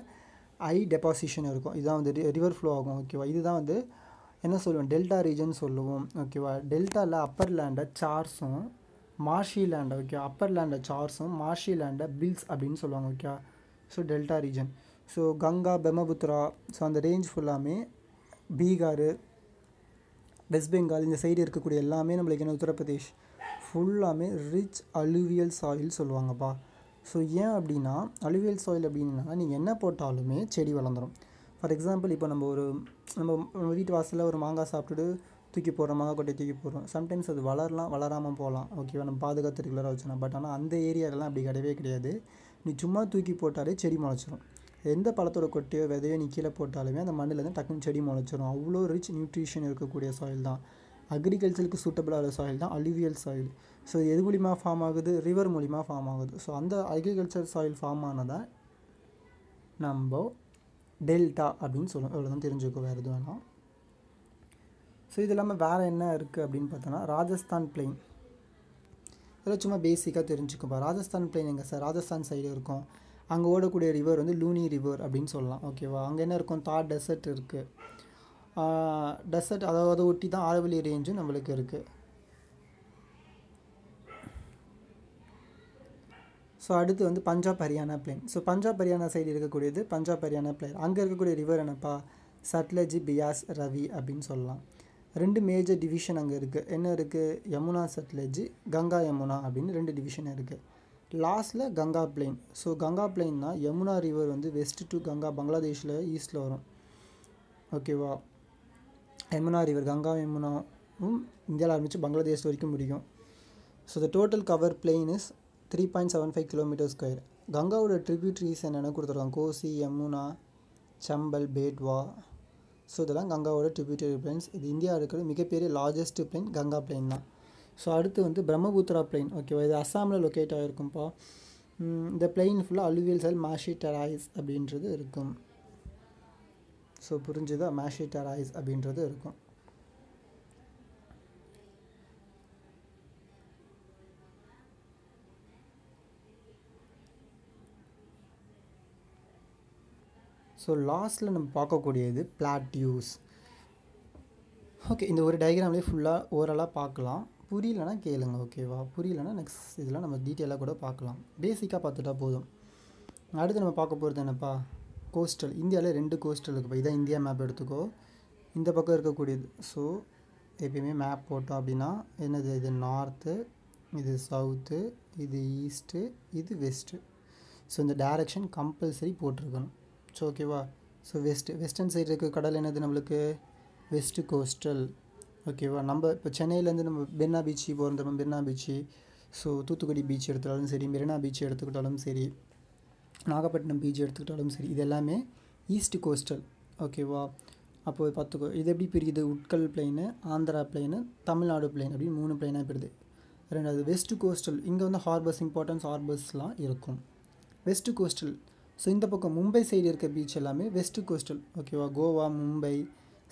டெபாசிஷன் இருக்கும். இதுதான் வந்து ரிவர் ஃப்ளோ ஆகும். ஓகேவா, இதுதான் வந்து என்ன சொல்லுவோம், டெல்டா ரீஜன் சொல்லுவோம். ஓகேவா, டெல்டாவில் அப்பர் லேண்டை சார்ஸும் மார்ஷி லேண்டை, ஓகே, அப்பர் லேண்டை சார்ஸும் மார்ஷி லேண்டை பில்ஸ் அப்படின்னு சொல்லுவாங்க. Okay, so delta region. So Ganga, Brahmaputra, so அந்த ரேஞ்ச் ஃபுல்லாமே பீகார், வெஸ்ட் பெங்கால் இந்த சைடு இருக்கக்கூடிய எல்லாமே நம்மளுக்கு என்ன, உத்தரப்பிரதேஷ் ஃபுல்லாமே ரிச் அலுவியல் சாயில் சொல்லுவாங்கப்பா. ஸோ ஏன் அப்படின்னா அலுவியல் சாயில் அப்படின்னா நீங்கள் என்ன போட்டாலுமே செடி வளர்ந்துடும். ஃபார் எக்ஸாம்பிள் இப்போ நம்ம வீட்டு வாசலில் ஒரு மாங்காய் சாப்பிட்டுட்டு தூக்கி போடுறோம், மாங்காய் கொட்டையை தூக்கி போடுறோம். சம்டைம்ஸ் அது வளரலாம், வளராமல் போகலாம். ஓகேவா, நம்ம பாதுகாத்து ரெகுலராக வச்சோம். பட் ஆனால் அந்த ஏரியாலலாம் அப்படி கிடையவே கிடையாது. நீ சும்மா தூக்கி போட்டாலே செடி முளைச்சிரும். எந்த பழத்தோட கொட்டையோ விதையோ நீ கீழே போட்டாலுமே அந்த மண்ணிலேருந்து டக்குன்னு செடி முளைச்சிரும். அவ்வளோ ரிச் நியூட்ரிஷன் இருக்கக்கூடிய சாயில் தான். அக்ரிகல்ச்சருக்கு சூட்டபிளான சாயில் தான் அலுவியல் சாயில். ஸோ எது மூலிமா ஃபார்ம் ஆகுது? ரிவர் மூலிமா ஃபார்ம் ஆகுது. ஸோ அந்த அக்ரிகல்ச்சர் சாயில் ஃபார்ம் ஆனதான் நம்ம டெல்டா அப்படின்னு சொல்லுவோம். இவ்வளோ தான் தெரிஞ்சுக்கோ, வேறு எது வேணாம். ஸோ இது இல்லாமல் வேறு என்ன இருக்குது அப்படின்னு பார்த்தோன்னா ராஜஸ்தான் பிளெயின். இதெல்லாம் சும்மா பேசிக்காக தெரிஞ்சுக்கோப்பா. ராஜஸ்தான் பிளெயின் எங்கே சார்? ராஜஸ்தான் சைடு இருக்கும். அங்கே ஓடக்கூடிய ரிவர் வந்து லூனி ரிவர் அப்படின்னு சொல்லலாம். ஓகேவா, அங்கே என்ன இருக்கும்? தார் டெசர்ட் இருக்குது. டெசர்ட் அதாவது ஒட்டி தான் ஆரவல்லி ரேஞ்சும் நம்மளுக்கு இருக்குது. ஸோ அடுத்து வந்து Punjab Haryana plain. So Punjab Haryana side இருக்கக்கூடியது பஞ்சாப் ஹரியானா பிளெயின். அங்கே இருக்கக்கூடிய ரிவர் என்னப்பா? சட்லஜ், பியாஸ், ரவி அப்படின்னு சொல்லலாம். 2 மேஜர் டிவிஷன் அங்கே இருக்குது. என்ன இருக்குது? யமுனா சட்லஜ், கங்கா யமுனா அப்படின்னு 2 டிவிஷன் இருக்குது. லாஸ்ட்டில் கங்கா பிளெயின். ஸோ கங்கா பிளெயின்னா யமுனா ரிவர் வந்து வெஸ்ட் டு கங்கா பங்களாதேஷில் ஈஸ்ட்டில் வரும். ஓகேவா, யமுனா ரிவர் கங்கா யமுனாவும் இந்தியாவில் ஆரம்பித்து பங்களாதேஷ் வரைக்கும் முடியும். So the total cover plain is 3.75 km². கங்காவோட ட்ரிபியூட்ரிஸ் என்னென்ன கொடுத்துருக்காங்க? கோசி, யமுனா, சம்பல், பேட்வா. ஸோ இதெல்லாம் கங்காவோட ட்ரிபியூட்டரி பிளெயின்ஸ். இது இந்தியாவில் இருக்கிற மிகப்பெரிய லார்ஜஸ்ட் பிளெயின் கங்கா பிளெயின் தான். ஸோ அடுத்து வந்து பிரம்மபுத்திரா பிளெயின். ஓகேவா, இது அஸ்ஸாமில் லொக்கேட் ஆகிருக்கும்ப்பா. இந்த பிளெயின் ஃபுல்லாக அலுவியல் சாயில் மாஷி டெராய்ஸ் அப்படின்றது இருக்கும். ஸோ புரிஞ்சுதா? மாஷி டெராய்ஸ் அப்படின்றது இருக்கும். ஸோ லாஸ்ட்டில் நம்ம பார்க்கக்கூடியது பிளாட்யூஸ். ஓகே, இந்த ஒரு டயக்ராம்லேயே ஃபுல்லாக ஓரலாக பார்க்கலாம். புரியலனா கேளுங்க. ஓகேவா, புரியலனா நெக்ஸ்ட் இதெல்லாம் நம்ம டீட்டெயிலாக கூட பார்க்கலாம். பேசிக்காக பார்த்துட்டா போதும். அடுத்து நம்ம பார்க்க போகிறது என்னப்பா? கோஸ்டல். இந்தியாவில் 2 கோஸ்டல் இருக்குப்பா. இதான் இந்தியா மேப் எடுத்துக்கோ. இந்த பக்கம் இருக்கக்கூடியது. ஸோ எப்பயுமே மேப் போட்டோம் அப்படின்னா என்னது? இது நார்த்து, இது சவுத்து, இது ஈஸ்ட்டு, இது வெஸ்ட்டு. ஸோ இந்த டைரக்ஷன் கம்பல்சரி போட்டிருக்கணும். ஸோ ஓகேவா. ஸோ வெஸ்டர்ன் சைடு இருக்க கடல் என்னது நம்மளுக்கு? West coastal. ஓகேவா, நம்ம இப்போ சென்னையிலேருந்து நம்ம மெரினா பீச்சு போகிறோம். Marina beach, so Thoothukudi beach எடுத்துக்கிட்டாலும் சரி, மெரினா பீச் எடுத்துக்கிட்டாலும் சரி, நாகப்பட்டினம் பீச் எடுத்துக்கிட்டாலும் சரி, இது எல்லாமே ஈஸ்ட் கோஸ்டல். ஓகேவா, அப்போது பார்த்துக்கோ. இது எப்படி பிரியுது? Utkal plain, Andhra plain, Tamil Nadu plain அப்படின்னு 3 பிளெயினாக பிரியுது. ரெண்டாவது வெஸ்ட் கோஸ்டல். இங்கே வந்து ஹார்பர்ஸ், இம்பார்ட்டன்ஸ் ஹார்பர்ஸ்லாம் இருக்கும். West coastal. ஸோ இந்த பக்கம் மும்பை சைடு இருக்க பீச் எல்லாமே வெஸ்ட் கோஸ்டல். ஓகேவா, கோவா, மும்பை,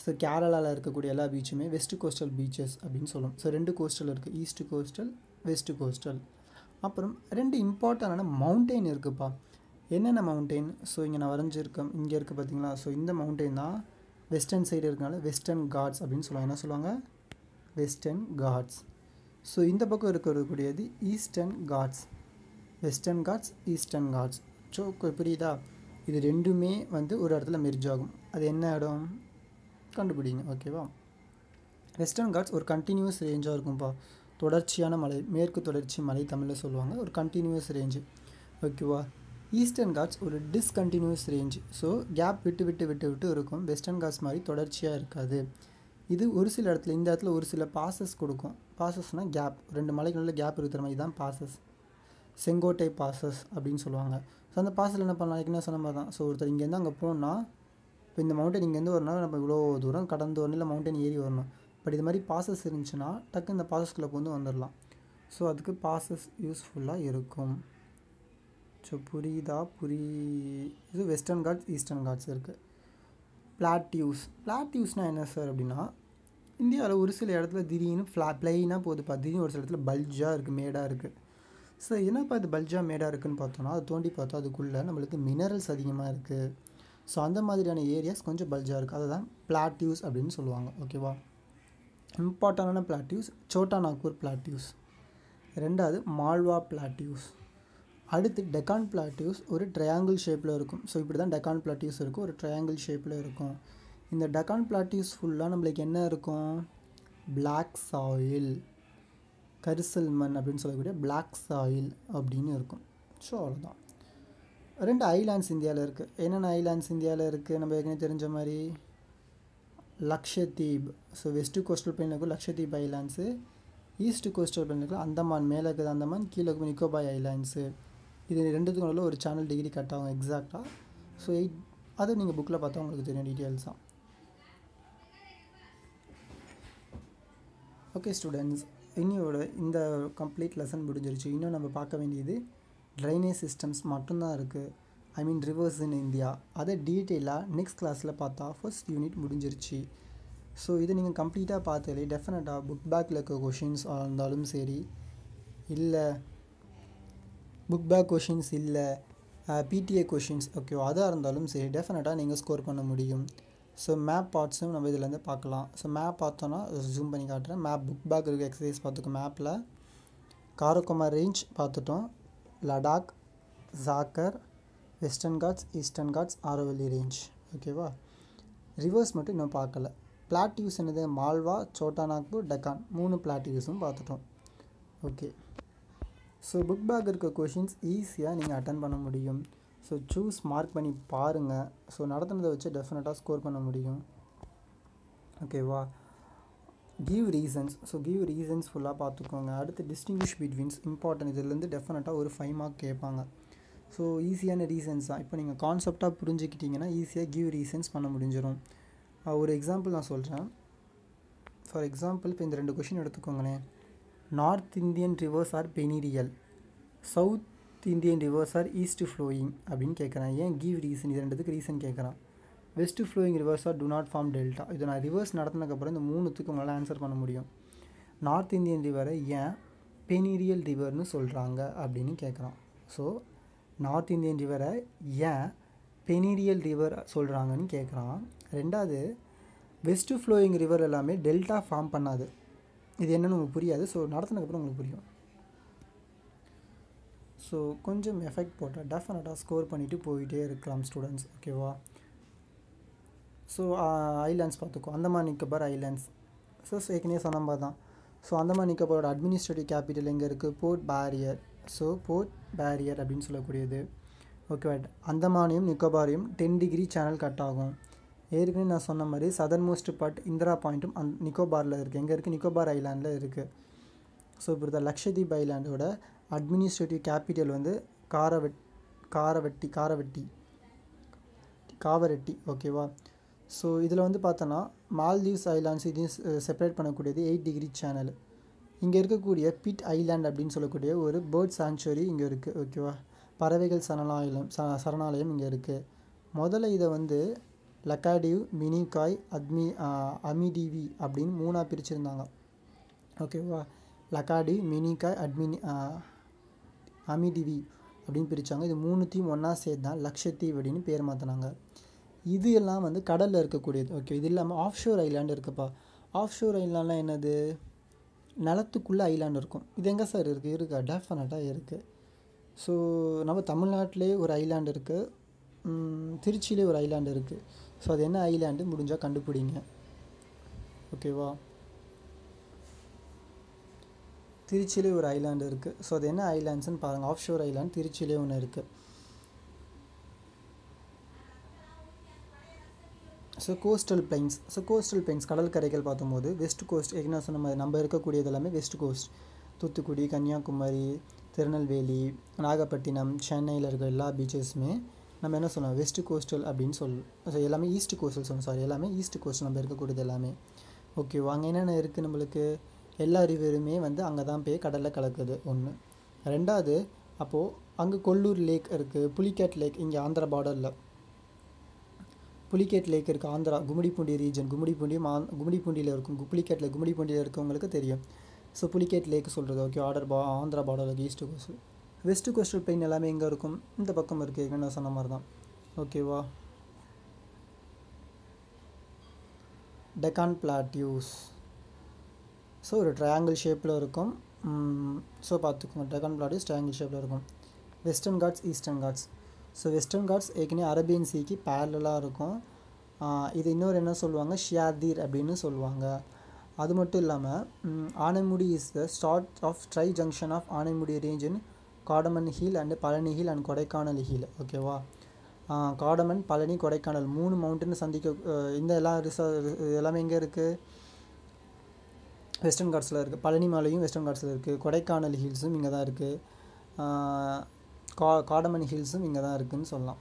ஸோ கேரளாவில் இருக்கக்கூடிய எல்லா பீச்சுமே வெஸ்ட் கோஸ்டல் பீச்சஸ் அப்படின்னு சொல்லுவோம். ஸோ 2 கோஸ்டல் இருக்குது, ஈஸ்ட் கோஸ்டல், வெஸ்ட் கோஸ்டல். அப்புறம் 2 இம்பார்ட்டண்டான மவுண்டெயின் இருக்குதுப்பா. என்னென்ன மவுண்டெயின்? ஸோ இங்கே நான் வரைஞ்சிருக்கேன், இங்கே இருக்குது பார்த்தீங்களா? ஸோ இந்த மவுண்டெயின் தான் வெஸ்டர்ன் சைடு இருக்கனால வெஸ்டர்ன் காட்ஸ் அப்படின்னு சொல்லுவாங்க. என்ன சொல்லுவாங்க? Western God's. ஸோ இந்த பக்கம் இருக்கக்கூடியது eastern ghats. Western God's, eastern ghats. So புரியுதா? இது 2மே வந்து ஒரு இடத்துல மெர்ஜ் ஆகும். அது என்ன இடம்? கண்டுபிடிங்க. ஓகேவா, வெஸ்டர்ன் காட்ஸ் ஒரு கண்டினியூஸ் ரேஞ்சாக இருக்கும்ப்பா. தொடர்ச்சியான மலை, மேற்கு தொடர்ச்சி மலை தமிழில் சொல்லுவாங்க. ஒரு கண்டினியூஸ் ரேஞ்சு. ஓகேவா, ஈஸ்டர்ன் காட்ஸ் ஒரு டிஸ்கண்டினியூஸ் ரேஞ்சு. ஸோ கேப் விட்டு விட்டு விட்டு விட்டு இருக்கும். வெஸ்டர்ன் காட்ஸ் மாதிரி தொடர்ச்சியாக இருக்காது. இது ஒரு சில இடத்துல, இந்த இடத்துல ஒரு சில பாசஸ் கொடுக்கும். பாசஸ்னால் கேப், 2 மலைகளில் கேப் இருக்கிற மாதிரி தான் பாசஸ். செங்கோட்டை பாசஸ் அப்படின்னு சொல்லுவாங்க. ஸோ அந்த பாசஸில் என்ன பண்ணலாம்? என்ன சொன்ன மாதிரி தான். ஸோ ஒருத்தர் இங்கேருந்து அங்கே போனால், இப்போ இந்த மவுண்டன் இங்கேருந்து வரணும், நம்ம இவ்வளோ தூரம் கடந்து வரணும், இல்லை மவுண்டன் ஏறி வரணும். பட் இது மாதிரி பாசஸ் இருந்துச்சுன்னா டக்கு இந்த பாசஸ்குள்ளே வந்து வந்துடலாம். ஸோ அதுக்கு பாசஸ் யூஸ்ஃபுல்லாக இருக்கும். ஸோ புரியுதா? இது வெஸ்டர்ன் காட்ஸ், ஈஸ்டர்ன் காட்ஸ் இருக்குது. பிளாட்யூஸ்னால் என்ன சார் அப்படின்னா, இந்தியாவில் ஒரு சில இடத்துல திடீர்னு பிளெயினாக போகுதுப்பா. திடீர்னு ஒரு சில இடத்துல பல்ஜாக இருக்குது, மேடாக இருக்குது. ஸோ என்னப்பா இது பல்ஜாக மேடாக இருக்குதுன்னு பார்த்தோன்னா, அது தோண்டி பார்த்தா அதுக்குள்ளே நம்மளுக்கு மினரல்ஸ் அதிகமாக இருக்குது. ஸோ அந்த மாதிரியான ஏரியாஸ் கொஞ்சம் பல்ஜாக இருக்குது. அதை தான் பிளாட்யூஸ் அப்படின்னு சொல்லுவாங்க. ஓகேவா, இம்பார்ட்டண்டான பிளாட்யூஸ் சோட்டா நாக்பூர் பிளாட்யூஸ். ரெண்டாவது மால்வா பிளாட்யூஸ். அடுத்து டெக்கான் பிளாட்யூஸ் ஒரு ட்ரையாங்கிள் ஷேப்பில் இருக்கும். ஸோ இப்படி தான் டெக்கான் பிளாட்யூஸ் இருக்கும், ஒரு ட்ரையாங்கிள் ஷேப்பில் இருக்கும். இந்த டெக்கான் பிளாட்யூஸ் ஃபுல்லாக நம்மளுக்கு என்ன இருக்கும்? பிளாக் சாயில், கரிசல் மண் அப்படின்னு சொல்லக்கூடிய பிளாக் சாயில் அப்படின்னு இருக்கும். ஸோ அவ்வளோதான். 2 ஐலாண்ட்ஸ் இந்தியாவில் இருக்குது. என்னென்ன ஐலாண்ட்ஸ் இந்தியாவில் இருக்குது? நம்ம ஏற்கனவே தெரிஞ்ச மாதிரி Lakshadweep. So west coastal plain இருக்கும் Lakshadweep islands, east coastal plain இருக்கும் அந்தமான், மேலே இருக்குது அந்தமான், கீழே இருக்கும் நிக்கோபார் ஐலாண்ட்ஸு. இது ரெண்டுத்துக்கும் நடுவில் ஒரு சேனல் டிகிரி கட் ஆகும் எக்ஸாக்டாக. ஸோ அதை நீங்கள் புக்கில் பார்த்தா உங்களுக்கு தெரியும் டீட்டெயில்ஸாக. ஓகே ஸ்டூடெண்ட்ஸ், இன்னையோட இந்த கம்ப்ளீட் லெசன் முடிஞ்சிருச்சு. இன்னும் நம்ம பார்க்க வேண்டியது ட்ரைனேஜ் சிஸ்டம்ஸ் மட்டும்தான் இருக்குது, ஐ மீன் ரிவர்ஸ் இன் இந்தியா. அதை டீட்டெயிலாக நெக்ஸ்ட் கிளாஸில் பார்த்தா ஃபர்ஸ்ட் யூனிட் முடிஞ்சிருச்சு. ஸோ இதை நீங்கள் கம்ப்ளீட்டாக பார்த்தாலே டெஃபினட்டாக புக் பேக்கில் இருக்க கொஷின்ஸ் இருந்தாலும் சரி, இல்லை புக் பேக் கொஷின்ஸ் இல்லை பிடிஏ கொஷின்ஸ் ஓகே அதாக இருந்தாலும் சரி டெஃபினட்டாக நீங்கள் ஸ்கோர் பண்ண முடியும். ஸோ மேப் பார்ட்ஸும் நம்ம இதிலேருந்து பார்க்கலாம். ஸோ மேப் பார்த்தோன்னா ஜூம் பண்ணி காட்டுறேன். மேப் புக் பேக் இருக்க எக்ஸசைஸ் பார்த்துக்கோம். மேப்பில் காரக்கோமார் ரேஞ்ச் பார்த்துட்டோம், Ladakh, Zaskar, Western God's, eastern Ghats, Aravalli range. ஓகேவா? ரிவர்ஸ் மட்டும் இன்னும் பார்க்கல. பிளாட்டியூஸ் என்னது, மால்வா, சோட்டா நாக்பூர், டெக்கான், 3 பிளாட்டியூஸும் பார்த்துட்டோம். ஓகே, ஸோ புக் பேக் இருக்க கொஷின்ஸ் ஈஸியாக நீங்கள் அட்டன் பண்ண முடியும். ஸோ சூஸ் மார்க் பண்ணி பாருங்கள். ஸோ நடத்துனதை வச்சு டெஃபினட்டாக ஸ்கோர் பண்ண முடியும். ஓகேவா? Give reasons. So give reasons ஃபுல்லாக பார்த்துக்கோங்க. அடுத்து டிஸ்டிங்விஷ் பிட்வீன்ஸ் இம்பார்ட்டன்ட். இதுலேருந்து டெஃபினட்டாக ஒரு 5 மார்க் கேட்பாங்க. ஸோ ஈஸியான ரீசன்ஸ் தான். இப்போ நீங்கள் கான்செப்டாக புரிஞ்சுக்கிட்டிங்கன்னா ஈஸியாக கிவ் ரீசன்ஸ் பண்ண முடிஞ்சிடும். ஒரு எக்ஸாம்பிள் நான் சொல்கிறேன். ஃபார் எக்ஸாம்பிள் இப்போ இந்த 2 கொஷின் எடுத்துக்கோங்களேன். North Indian rivers are perennial, south Indian rivers are east flowing அப்படின்னு கேட்குறேன். ஏன் கிவ் ரீசன், இது 2த்துக்கு ரீசன் கேட்குறான். West flowing rivers are do not form delta. இது நான் ரிவர்ஸ் நடத்தினதுக்கப்புறம் இந்த 3த்துக்கு உங்களால் ஆன்சர் பண்ண முடியும். நார்த் இந்தியன் ரிவரை ஏன் பெனிரியல் ரிவர்னு சொல்கிறாங்க அப்படின்னு கேட்குறான். ஸோ நார்த் இந்தியன் ரிவரை ஏன் பெனிரியல் ரிவர் சொல்கிறாங்கன்னு கேட்குறான். 2வது வெஸ்ட் ஃப்ளோயிங் ரிவர் எல்லாமே டெல்டா ஃபார்ம் பண்ணாது. இது என்னென்னு உங்களுக்கு புரியாது. ஸோ நடத்தினதுக்கப்புறம் உங்களுக்கு புரியும். ஸோ கொஞ்சம் எஃபெக்ட் போட்டால் டெஃபினட்டாக ஸ்கோர் பண்ணிவிட்டு போயிட்டே இருக்கலாம் ஸ்டூடெண்ட்ஸ். ஓகேவா? ஸோ ஐலாண்ட்ஸ் பார்த்துக்கோ. அந்தமான் நிக்கோபார் ஐலாண்ட்ஸ். ஸோ ஏற்கனவே சொன்ன மாதிரி தான். ஸோ அந்தமான் நிக்கோபாரோட அட்மினிஸ்ட்ரேட்டிவ் கேபிட்டல் எங்கே இருக்குது, Port Blair. So Port Blair அப்படின்னு சொல்லக்கூடியது. ஓகேவா? அந்தமானையும் நிக்கோபாரையும் 10 டிகிரி சேனல் கட் ஆகும். ஏற்கனவே நான் சொன்ன மாதிரி சதர்ன் மோஸ்ட் பார்ட் இந்திரா பாயிண்ட்டும் நிக்கோபாரில் இருக்குது. எங்கே இருக்குது, நிக்கோபார் ஐலாண்டில் இருக்குது. ஸோ இப்போ இந்த லக்ஷதீப் ஐலாண்டோட அட்மினிஸ்ட்ரேட்டிவ் கேபிட்டல் வந்து காவரெட்டி. ஓகேவா? ஸோ இதில் வந்து பார்த்தோன்னா மால்தீவ்ஸ் ஐலாண்ட்ஸ் இதையும் செப்பரேட் பண்ணக்கூடியது 8 டிகிரி சேனல். இங்கே இருக்கக்கூடிய பிட் ஐலாண்ட் அப்படின்னு சொல்லக்கூடிய ஒரு பேர்ட் சாங்சுவரி இங்கே இருக்குது. ஓகேவா? பறவைகள் சரணாலயம் இங்கே இருக்குது. முதல்ல இதை வந்து லக்காடிவ், மினிகாய், அமிடிவி அப்படின்னு 3ஆக பிரிச்சுருந்தாங்க. ஓகேவா? லக்காடிவ், மினிகாய், அமிடிவி அப்படின்னு பிரித்தாங்க. இது 3த்தையும் ஒன்றா சேர்த்து தான் லக்ஷதீப் அப்படின்னு பேர் மாற்றினாங்க. இது எல்லாம் வந்து கடலில் இருக்கக்கூடியது. ஓகே, இது இல்லாமல் ஆஃப் ஷோர் ஐலாண்டு இருக்குப்பா. ஆஃப் ஷோர் ஐலாண்ட்லாம் என்னது, நிலத்துக்குள்ளே ஐலாண்டு இருக்கும். இது எங்கே சார் இருக்குது, இருக்கா? டெஃபினட்டாக இருக்குது. ஸோ நம்ம தமிழ்நாட்டிலே ஒரு ஐலாண்டு இருக்குது, திருச்சியிலே ஒரு ஐலாண்டு இருக்குது. ஸோ அது என்ன ஐலாண்டு முடிஞ்சால் கண்டுபிடிங்க. ஓகேவா? திருச்சியிலே ஒரு ஐலாண்டு இருக்குது. ஸோ அது என்ன ஐலாண்ட்ஸ்ன்னு பாருங்கள். ஆஃப் ஷோர் ஐலாண்ட் திருச்சியிலே ஒன்று இருக்குது. ஸோ கோஸ்டல் பிளைன்ஸ் கடற்கரைகள் பார்க்கும்போது வெஸ்ட் கோஸ்ட் என்ன சொன்ன மாதிரி நம்ம இருக்கக்கூடியது எல்லாமே வெஸ்ட் கோஸ்ட். தூத்துக்குடி, கன்னியாகுமரி, திருநெல்வேலி, நாகப்பட்டினம், சென்னையில் இருக்க எல்லா பீச்சஸுமே நம்ம என்ன சொல்லலாம், வெஸ்ட் கோஸ்டல் அப்படின்னு சொல்லுவோம். ஸோ எல்லாமே ஈஸ்ட் கோஸ்டல் சொல்லணும். எல்லாமே ஈஸ்ட் கோஸ்ட் நம்ம இருக்கக்கூடியது எல்லாமே. ஓகேவா? அங்கே என்னென்ன இருக்குது நம்மளுக்கு, எல்லா ரிவருமே வந்து அங்கே தான் போய் கடலில் கலக்குது. 1. 2வது அப்போது அங்கே கொல்லூர் லேக் இருக்குது, புலிகேட் லேக் இங்கே ஆந்திரா பார்டரில் புலிகேட் லேக் இருக்குது. ஆந்திரா கும்மிடிப்பூண்டி ரீஜன், கும்மிடிப்பூண்டியில் இருக்கும். கும்மிடிப்பூண்டியில் இருக்கவங்களுக்கு தெரியும். ஸோ புலிகேட் லேக் சொல்கிறது. ஓகே, ஆந்திரா பார்டரில் east coast. West coastal plain எல்லாமே எங்கே இருக்கும், இந்த பக்கம் இருக்குது. நான் சொன்ன மாதிரி தான். ஓகேவா? டெக்கான் பிளாட்டியூஸ். ஸோ ஒரு ட்ரையாங்கிள் ஷேப்பில் இருக்கும். ஸோ பார்த்துக்கோங்க, டெக்கான் பிளாட்டியூஸ் ட்ரையாங்கிள் ஷேப்பில் இருக்கும். Western God's, eastern ghats. So western ghats ஏற்கனவே அரேபியன் சீக்கு பேரலாக இருக்கும். இது இன்னொரு என்ன சொல்லுவாங்க, ஷியாதீர் அப்படின்னு சொல்லுவாங்க. அது மட்டும் இல்லாமல் Anaimudi is the start of tri junction of Anaimudi range in cardamom hill and Palani hill and Kodaikanal hill. ஓகேவா? காடமன், பழனி, கொடைக்கானல் 3 மவுண்டன் சந்திக்க இந்த எல்லாமே எங்கே இருக்குது? வெஸ்டர்ன் காட்ஸில் இருக்குது. பழனி மலையும் வெஸ்டர்ன் காட்ஸில் இருக்குது. கொடைக்கானல் ஹில்ஸும் இங்கே தான் இருக்குது. காடமன் ஹில்ஸும் இங்கே தான் இருக்குதுன்னு சொல்லலாம்.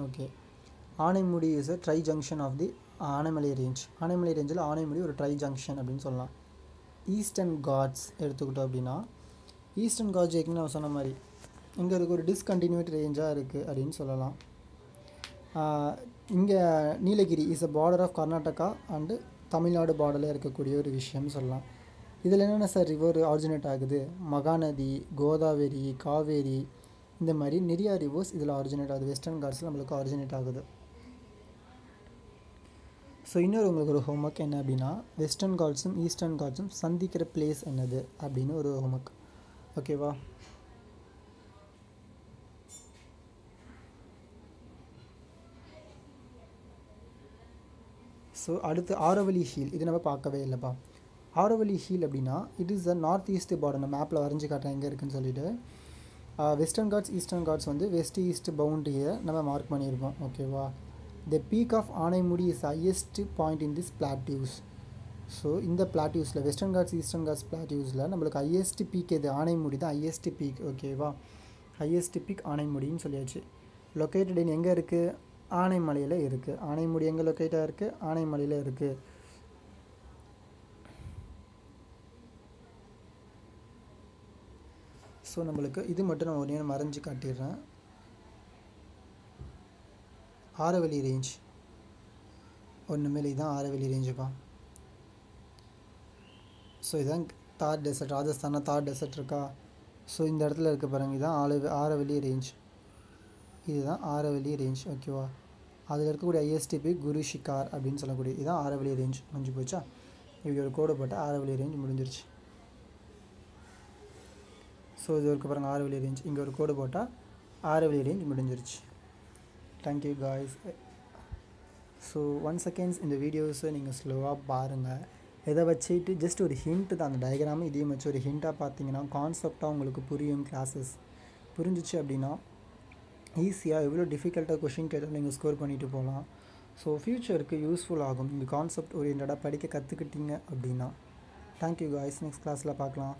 Okay. Anaimudi is a tri junction of the Anaimalai range. Anaimalai ரேஞ்சில் ஆனைமுடி ஒரு ட்ரை ஜங்ஷன் அப்படின்னு சொல்லலாம். ஈஸ்டர்ன் காட்ஸ் எடுத்துக்கிட்டோம் அப்படின்னா, ஈஸ்டர்ன் காட்ஸ் ஏற்கனவே நான் சொன்ன மாதிரி இங்கே இருக்க ஒரு டிஸ்கண்டினியூட் ரேஞ்சாக இருக்குது அப்படின்னு சொல்லலாம். இங்கே Nilgiri is a border of Karnataka and Tamil Nadu பார்டரில் இருக்கக்கூடிய ஒரு விஷயம்னு சொல்லலாம். இதில் என்னென்ன சார் ரிவர் ஆரிஜினேட் ஆகுது? மகாநதி, கோதாவரி, காவேரி, இந்த மாதிரி நிறையா ரிவர்ஸ் இதில் ஆரிஜினேட் ஆகுது. வெஸ்டர்ன் காட்ஸில் நம்மளுக்கு ஆரிஜினேட் ஆகுது. ஸோ இன்னொரு உங்களுக்கு ஒரு ஹோம்ஒர்க் என்ன அப்படின்னா, வெஸ்டர்ன் காட்ஸும் ஈஸ்டர்ன் காட்ஸும் சந்திக்கிற பிளேஸ் என்னது அப்படின்னு ஒரு ஹோம்ஒர்க். ஓகேவா? ஸோ அடுத்து ஆரவலி ஹீல், இது நம்ம பார்க்கவே இல்லைப்பா. ஆரவலி ஹீல் அப்படின்னா it is the north east border. நான் மேப்பில் வரைஞ்சி காட்டுறேன் எங்கே இருக்குதுன்னு சொல்லிட்டு. வெஸ்டர்ன் காட்ஸ் ஈஸ்டர்ன் காட்ஸ் வந்து வெஸ்ட் ஈஸ்ட் பவுண்டரியை நம்ம மார்க் பண்ணியிருக்கோம். ஓகேவா? The peak of Anaimudi is highest point in this plateaus. So இந்த பிளாட்யூஸில் வெஸ்டர்ன் காட்ஸ் ஈஸ்டர்ன் காட்ஸ் பிளாட்யூஸில் நம்மளுக்கு ஹையஸ்ட் பீக் எது? ஆனைமுடி தான் ஹையஸ்ட் பீக். ஓகேவா? ஹையஸ்ட் பீக் ஆனைமுடின்னு சொல்லியாச்சு. லொக்கேட்டட் இன் எங்கே இருக்குது? ஆனைமலையில் இருக்குது. ஆனைமுடி எங்கே லொக்கேட்டாக இருக்குது? ஆனைமலையில் இருக்குது. ஸோ நம்மளுக்கு இது மட்டும் நான் ஒரு நேரம் மறைஞ்சு காட்டிடுறேன். ஆரவலி ரேஞ்ச் ஒன்றுமேலே இதுதான் ஆரவலி ரேஞ்சுப்பா. ஸோ இதுதான் தார் டெசர்ட். ராஜஸ்தானில் தார் டெசர்ட் இருக்கா? ஸோ இந்த இடத்துல இருக்க பாருங்கள், இதுதான் ஆரவலி ரேஞ்ச். இதுதான் ஆரவலி ரேஞ்ச். ஓகேவா? அதில் இருக்கக்கூடிய ஐஎஸ்டிபி குரு ஷிகார் அப்படின்னு சொல்லக்கூடிய இதுதான் ஆரவலி ரேஞ்ச். முடிஞ்சு போச்சா? இப்படி ஒரு கோடு போட்டால் ஆரவலி ரேஞ்ச் முடிஞ்சிருச்சு. ஸோ இது இருக்க பாருங்கள் ஆரவலி ரேஞ்ச். இங்கே ஒரு கோடு போட்டால் ஆரவலி ரேஞ்ச் முடிஞ்சிருச்சு. Thank you guys. ஸோ 1 செகண்ட்ஸ் இந்த வீடியோஸை நீங்கள் ஸ்லோவாக பாருங்கள். இதை வச்சுட்டு ஜஸ்ட் ஒரு ஹிண்ட்டு தான், அந்த டயக்ராமு இதையும் வச்சு ஒரு ஹிண்ட்டாக பார்த்தீங்கன்னா கான்செப்டாக உங்களுக்கு புரியும். கிளாஸஸ் புரிஞ்சிச்சு அப்படின்னா ஈஸியாக எவ்வளோ டிஃபிகல்ட்டாக கொஷின் கேட்டாலும் நீங்கள் ஸ்கோர் பண்ணிட்டு போகலாம். ஸோ ஃப்யூச்சருக்கு யூஸ்ஃபுல் ஆகும் நீங்கள் கான்செப்ட் ஓரியன்டாக படிக்க கற்றுக்கிட்டீங்க அப்படின்னா. Thank you guys. நெக்ஸ்ட் கிளாஸில் பார்க்கலாம்.